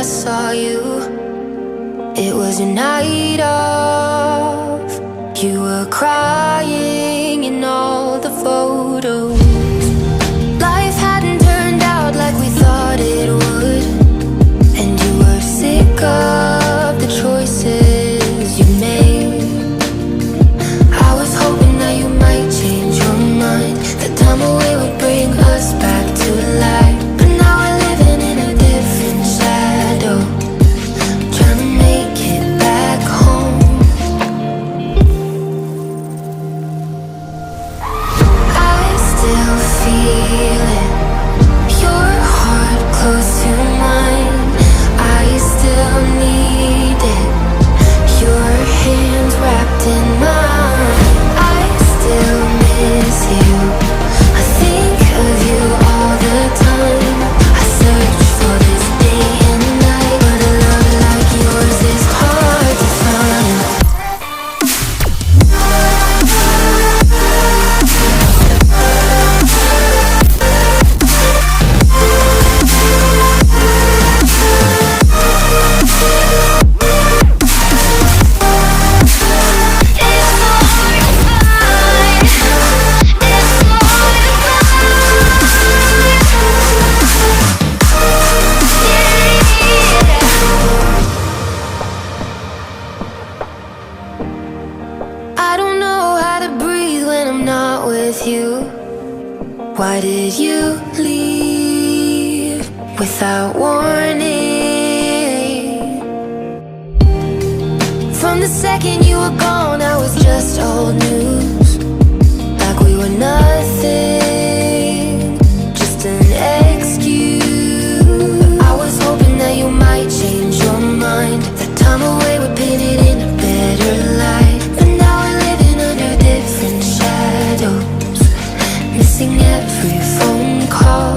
saw you. It was a night of. You were crying in all the photos. Life hadn't turned out like we thought it would, and you were sick of the choices you made. I was hoping that you might change your mind, that time away would bring us back to life. But now we're living in a different shadow, trying to make it back home. I still feel it, your heart close to mine. I still need it, your hands wrapped in mine. I still miss you, I think of you all the time. I search for this day and night, but a love like yours is hard to find. I don't know how to breathe when I'm not with you. Why did you leave without warning? From the second you were gone, I was just old news, like we were nothing, just an excuse. I was hoping that you might change your mind, that time away would paint it in a better light. But now we're living under different shadows, missing every phone call.